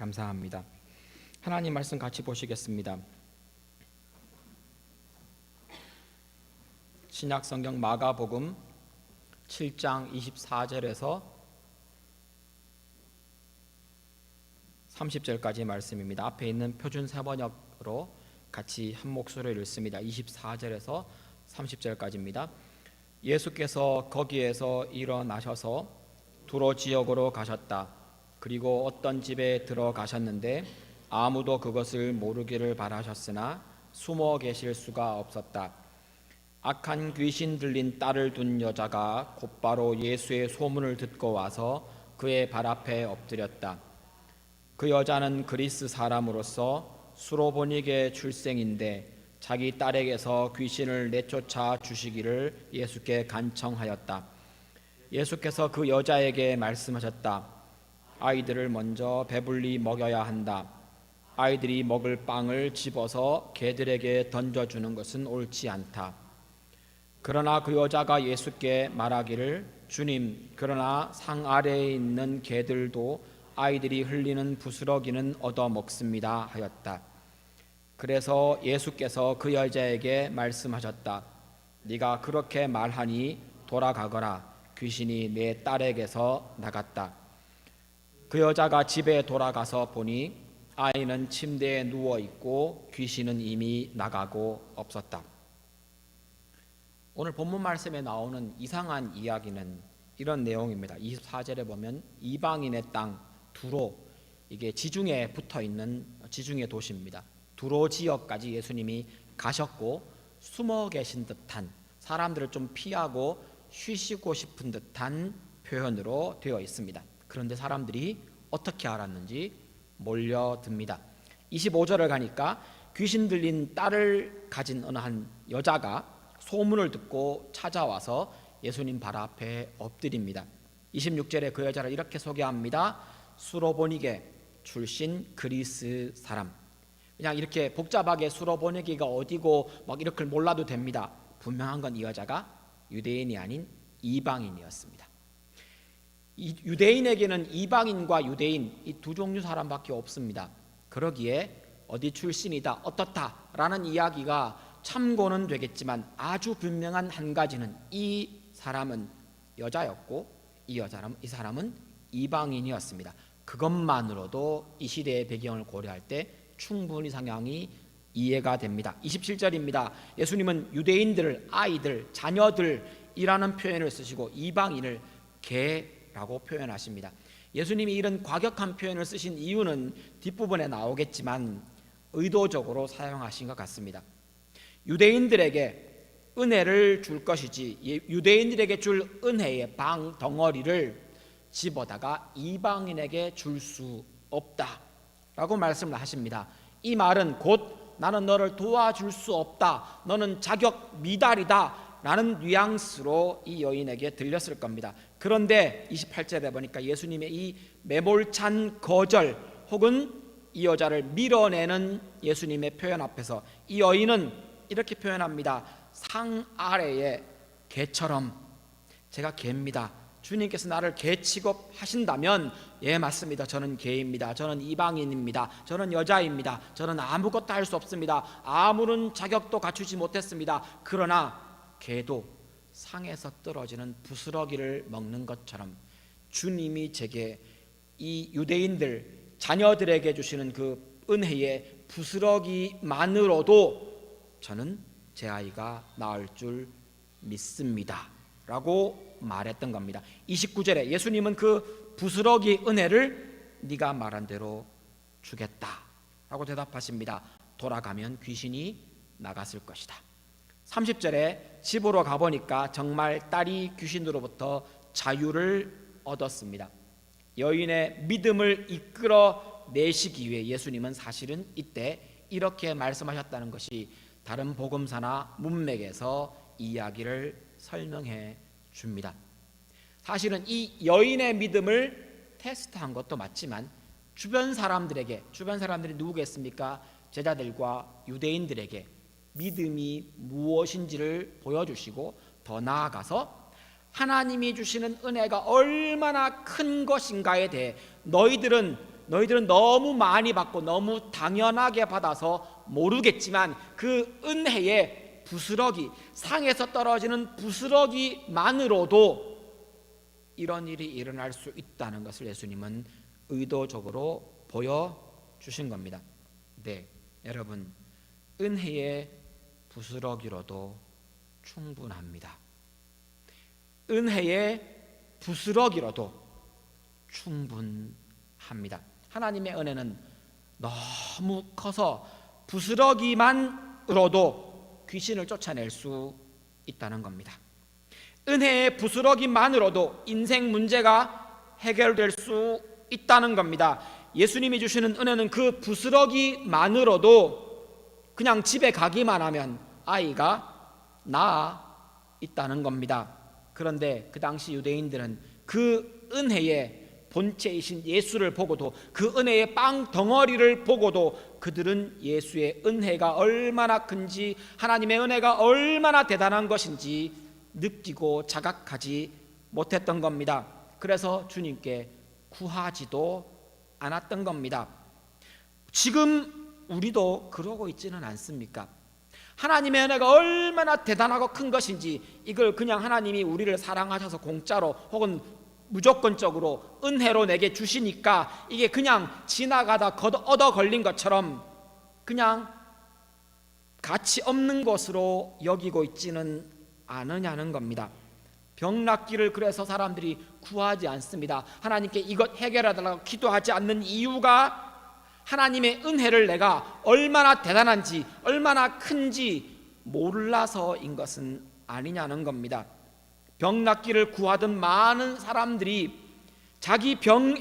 감사합니다. 하나님 말씀 같이 보시겠습니다. 신약 성경 마가복음 7장 24절에서 30절까지 말씀입니다. 앞에 있는 표준 세번역으로 같이 한 목소리를 읽습니다. 24절에서 30절까지입니다. 예수께서 거기에서 일어나셔서 두로 지역으로 가셨다. 그리고 어떤 집에 들어가셨는데 아무도 그것을 모르기를 바라셨으나 숨어 계실 수가 없었다. 악한 귀신 들린 딸을 둔 여자가 곧바로 예수의 소문을 듣고 와서 그의 발 앞에 엎드렸다. 그 여자는 그리스 사람으로서 수로보닉의 출생인데 자기 딸에게서 귀신을 내쫓아 주시기를 예수께 간청하였다. 예수께서 그 여자에게 말씀하셨다. 아이들을 먼저 배불리 먹여야 한다. 아이들이 먹을 빵을 집어서 개들에게 던져주는 것은 옳지 않다. 그러나 그 여자가 예수께 말하기를 주님, 그러나 상 아래에 있는 개들도 아이들이 흘리는 부스러기는 얻어 먹습니다 하였다. 그래서 예수께서 그 여자에게 말씀하셨다. 네가 그렇게 말하니 돌아가거라. 귀신이 내 딸에게서 나갔다. 그 여자가 집에 돌아가서 보니 아이는 침대에 누워 있고 귀신은 이미 나가고 없었다. 오늘 본문 말씀에 나오는 이상한 이야기는 이런 내용입니다. 24절에 보면 이방인의 땅 두로, 이게 지중해에 붙어 있는 지중해 도시입니다. 두로 지역까지 예수님이 가셨고 숨어 계신 듯한, 사람들을 좀 피하고 쉬시고 싶은 듯한 표현으로 되어 있습니다. 그런데 사람들이 어떻게 알았는지 몰려듭니다. 25절을 가니까 귀신 들린 딸을 가진 어느 한 여자가 소문을 듣고 찾아와서 예수님 발 앞에 엎드립니다. 26절에 그 여자를 이렇게 소개합니다. 수로보니게 출신 그리스 사람. 그냥 이렇게 복잡하게 수로보니게가 어디고 막 이렇게 몰라도 됩니다. 분명한 건 이 여자가 유대인이 아닌 이방인이었습니다. 이 유대인에게는 이방인과 유대인 이 두 종류 사람밖에 없습니다. 그러기에 어디 출신이다 어떻다라는 이야기가 참고는 되겠지만 아주 분명한 한 가지는 이 사람은 여자였고 이 사람은 이방인이었습니다. 그것만으로도 이 시대의 배경을 고려할 때 충분히 상황이 이해가 됩니다. 27절입니다. 예수님은 유대인들을 아이들, 자녀들이라는 표현을 쓰시고 이방인을 개라고 표현하십니다. 예수님이 이런 과격한 표현을 쓰신 이유는 뒷부분에 나오겠지만 의도적으로 사용하신 것 같습니다. 유대인들에게 은혜를 줄 것이지 유대인들에게 줄 은혜의 방 덩어리를 집어다가 이방인에게 줄 수 없다라고 말씀을 하십니다. 이 말은 곧 나는 너를 도와줄 수 없다, 너는 자격 미달이다 라는 뉘앙스로 이 여인에게 들렸을 겁니다. 그런데 28절에 보니까 예수님의 이 매몰찬 거절 혹은 이 여자를 밀어내는 예수님의 표현 앞에서 이 여인은 이렇게 표현합니다. 상 아래의 개처럼, 제가 개입니다. 주님께서 나를 개 취급하신다면 예 맞습니다. 저는 개입니다. 저는 이방인입니다. 저는 여자입니다. 저는 아무것도 할 수 없습니다. 아무런 자격도 갖추지 못했습니다. 그러나 개도 상에서 떨어지는 부스러기를 먹는 것처럼 주님이 제게 이 유대인들 자녀들에게 주시는 그 은혜의 부스러기만으로도 저는 제 아이가 나을 줄 믿습니다 라고 말했던 겁니다. 29절에 예수님은 그 부스러기 은혜를 네가 말한 대로 주겠다 라고 대답하십니다. 돌아가면 귀신이 나갔을 것이다. 30절에 집으로 가보니까 정말 딸이 귀신으로부터 자유를 얻었습니다. 여인의 믿음을 이끌어 내시기 위해 예수님은 사실은 이때 이렇게 말씀하셨다는 것이 다른 복음사나 문맥에서 이야기를 설명해 줍니다. 사실은 이 여인의 믿음을 테스트한 것도 맞지만 주변 사람들이 누구겠습니까? 제자들과 유대인들에게 믿음이 무엇인지를 보여주시고 더 나아가서 하나님이 주시는 은혜가 얼마나 큰 것인가에 대해 너희들은 너희들은 너무 많이 받고 너무 당연하게 받아서 모르겠지만 그 은혜의 부스러기, 상에서 떨어지는 부스러기만으로도 이런 일이 일어날 수 있다는 것을 예수님은 의도적으로 보여주신 겁니다. 네, 여러분, 은혜의 부스러기로도 충분합니다. 은혜의 부스러기로도 충분합니다. 하나님의 은혜는 너무 커서 부스러기만으로도 귀신을 쫓아낼 수 있다는 겁니다. 은혜의 부스러기만으로도 인생 문제가 해결될 수 있다는 겁니다. 예수님이 주시는 은혜는 그 부스러기만으로도 그냥 집에 가기만 하면 아이가 낳아 있다는 겁니다. 그런데 그 당시 유대인들은 그 은혜의 본체이신 예수를 보고도, 그 은혜의 빵 덩어리를 보고도 그들은 예수의 은혜가 얼마나 큰지, 하나님의 은혜가 얼마나 대단한 것인지 느끼고 자각하지 못했던 겁니다. 그래서 주님께 구하지도 않았던 겁니다. 지금 우리도 그러고 있지는 않습니까? 하나님의 은혜가 얼마나 대단하고 큰 것인지 이걸 그냥 하나님이 우리를 사랑하셔서 공짜로 혹은 무조건적으로 은혜로 내게 주시니까 이게 그냥 지나가다 얻어 걸린 것처럼 그냥 가치 없는 것으로 여기고 있지는 않으냐는 겁니다. 병 낫기를 그래서 사람들이 구하지 않습니다. 하나님께 이것 해결하달라고 기도하지 않는 이유가 하나님의 은혜를 내가 얼마나 대단한지 얼마나 큰지 몰라서인 것은 아니냐는 겁니다. 병 낫기를 구하던 많은 사람들이 자기 병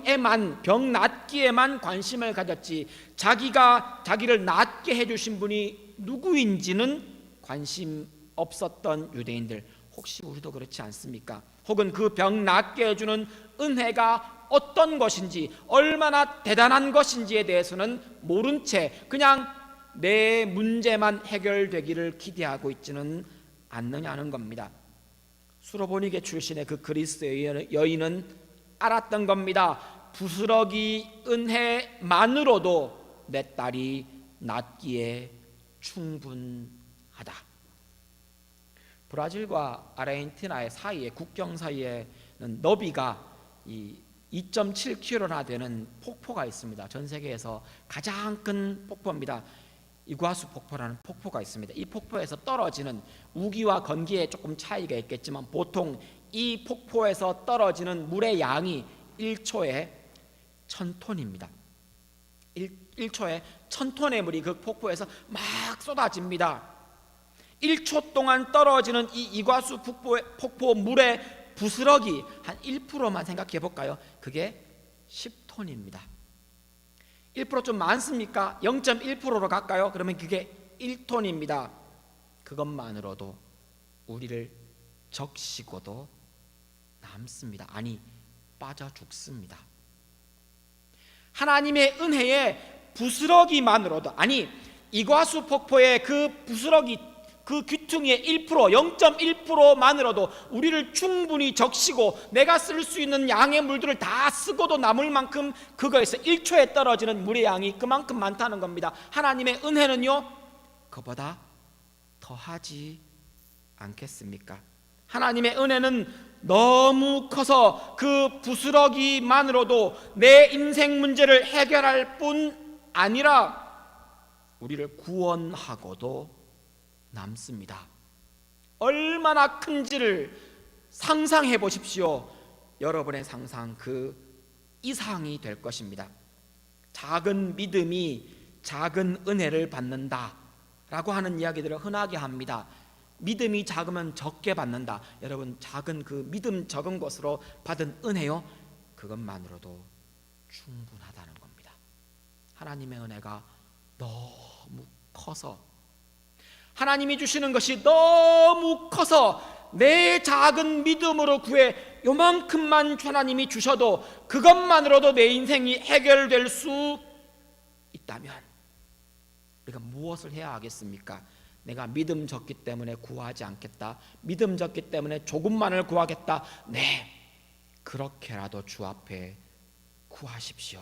낫기에만 관심을 가졌지 자기가 자기를 낫게 해주신 분이 누구인지는 관심 없었던 유대인들, 혹시 우리도 그렇지 않습니까? 혹은 그 병 낫게 해주는 은혜가 어떤 것인지 얼마나 대단한 것인지에 대해서는 모른 채 그냥 내 문제만 해결되기를 기대하고 있지는 않느냐는 겁니다. 수로보니게 출신의 그 그리스 여인은 알았던 겁니다. 부스러기 은혜만으로도 내 딸이 낫기에 충분하다. 브라질과 아르헨티나의 사이에, 국경 사이에는 너비가 2.7km나 되는 폭포가 있습니다. 전 세계에서 가장 큰 폭포입니다. 이과수 폭포라는 폭포가 있습니다. 이 폭포에서 떨어지는 우기와 건기에 조금 차이가 있겠지만 보통 이 폭포에서 떨어지는 물의 양이 1초에 1000톤입니다. 1초에 1000톤의 물이 그 폭포에서 막 쏟아집니다. 1초 동안 떨어지는 이 이과수 폭포 물의 부스러기 한 1%만 생각해 볼까요? 그게 10톤입니다. 1% 좀 많습니까? 0.1%로 갈까요? 그러면 그게 1톤입니다. 그것만으로도 우리를 적시고도 남습니다. 아니, 빠져 죽습니다. 하나님의 은혜의 부스러기만으로도, 아니 이과수 폭포의 그 부스러기, 그 귀퉁이의 1%, 0.1%만으로도 우리를 충분히 적시고 내가 쓸 수 있는 양의 물들을 다 쓰고도 남을 만큼 그거에서 1초에 떨어지는 물의 양이 그만큼 많다는 겁니다. 하나님의 은혜는요, 그보다 더하지 않겠습니까? 하나님의 은혜는 너무 커서 그 부스러기만으로도 내 인생 문제를 해결할 뿐 아니라 우리를 구원하고도 남습니다. 얼마나 큰지를 상상해 보십시오. 여러분의 상상 그 이상이 될 것입니다. 작은 믿음이 작은 은혜를 받는다 라고 하는 이야기들을 흔하게 합니다. 믿음이 작으면 적게 받는다. 여러분, 작은 그 믿음 적은 것으로 받은 은혜요, 그것만으로도 충분하다는 겁니다. 하나님의 은혜가 너무 커서, 하나님이 주시는 것이 너무 커서 내 작은 믿음으로 구해 요만큼만 하나님이 주셔도 그것만으로도 내 인생이 해결될 수 있다면 우리가 무엇을 해야 하겠습니까? 내가 믿음 적기 때문에 구하지 않겠다, 믿음 적기 때문에 조금만을 구하겠다. 네, 그렇게라도 주 앞에 구하십시오.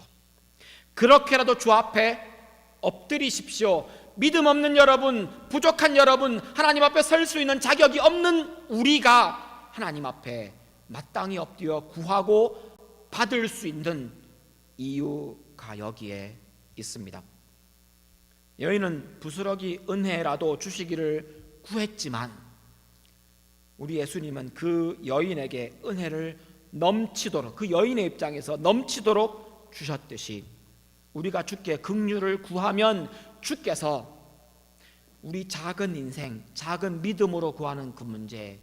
그렇게라도 주 앞에 엎드리십시오. 믿음 없는 여러분, 부족한 여러분, 하나님 앞에 설 수 있는 자격이 없는 우리가 하나님 앞에 마땅히 엎드려 구하고 받을 수 있는 이유가 여기에 있습니다. 여인은 부스러기 은혜라도 주시기를 구했지만 우리 예수님은 그 여인에게 은혜를 넘치도록, 그 여인의 입장에서 넘치도록 주셨듯이 우리가 주께 긍휼을 구하면 주께서 우리 작은 인생, 작은 믿음으로 구하는 그 문제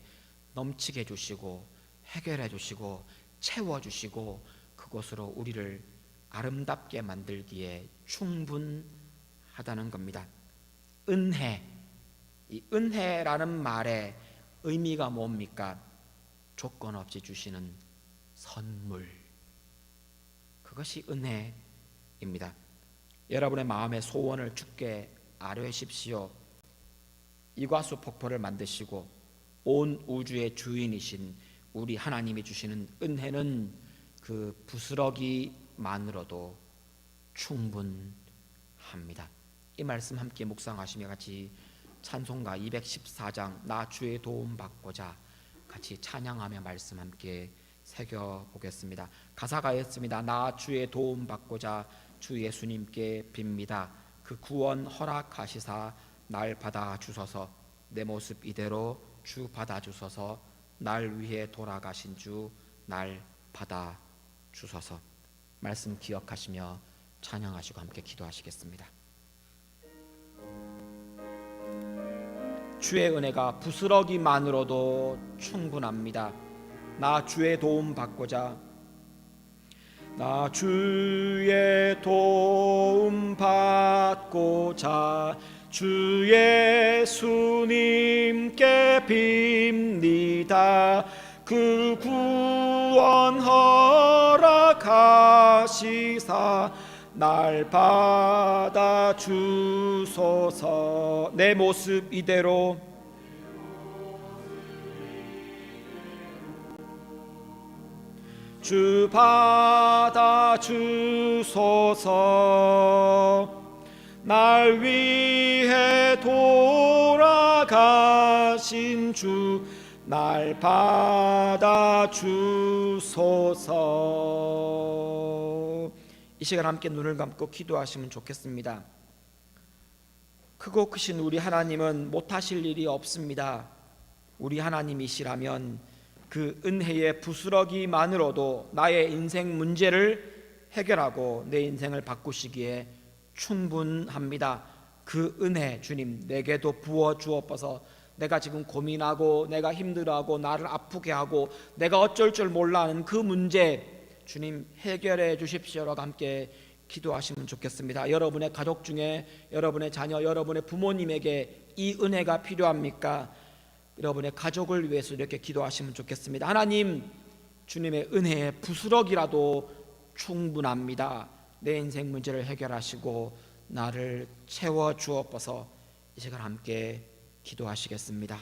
넘치게 해주시고 해결해 주시고 채워주시고 그것으로 우리를 아름답게 만들기에 충분하다는 겁니다. 은혜, 이 은혜라는 말의 의미가 뭡니까? 조건 없이 주시는 선물, 그것이 은혜입니다. 여러분의 마음의 소원을 주께 아뢰십시오. 이과수 폭포를 만드시고 온 우주의 주인이신 우리 하나님이 주시는 은혜는 그 부스러기만으로도 충분합니다. 이 말씀 함께 묵상하시며 같이 찬송가 214장 나 주의 도움 받고자 같이 찬양하며 말씀 함께 새겨보겠습니다. 가사가 있습니다. 나 주의 도움 받고자 주 예수님께 빕니다. 그 구원 허락하시사 날 받아주소서. 내 모습 이대로 주 받아주소서. 날 위해 돌아가신 주 날 받아주소서. 말씀 기억하시며 찬양하시고 함께 기도하시겠습니다. 주의 은혜가 부스러기만으로도 충분합니다. 나 주의 도움 받고자, 나 주의 도움 받고자 주 예수님께 빕니다. 그 구원 허락하시사 날 받아 주소서. 내 모습 이대로 주 받아 주소서. 날 위해 돌아가신 주 날 받아 주소서. 이 시간 함께 눈을 감고 기도하시면 좋겠습니다. 크고 크신 우리 하나님은 못하실 일이 없습니다. 우리 하나님이시라면 그 은혜의 부스러기만으로도 나의 인생 문제를 해결하고 내 인생을 바꾸시기에 충분합니다. 그 은혜 주님 내게도 부어 주옵소서. 내가 지금 고민하고 내가 힘들어하고 나를 아프게 하고 내가 어쩔 줄 몰라 하는 그 문제 주님 해결해 주십시오라고 함께 기도하시면 좋겠습니다. 여러분의 가족 중에 여러분의 자녀, 여러분의 부모님에게 이 은혜가 필요합니까? 여러분의 가족을 위해서 이렇게 기도하시면 좋겠습니다. 하나님, 주님의 은혜의 부스러기라도 충분합니다. 내 인생 문제를 해결하시고 나를 채워 주옵소서. 이 시간 함께 기도하시겠습니다.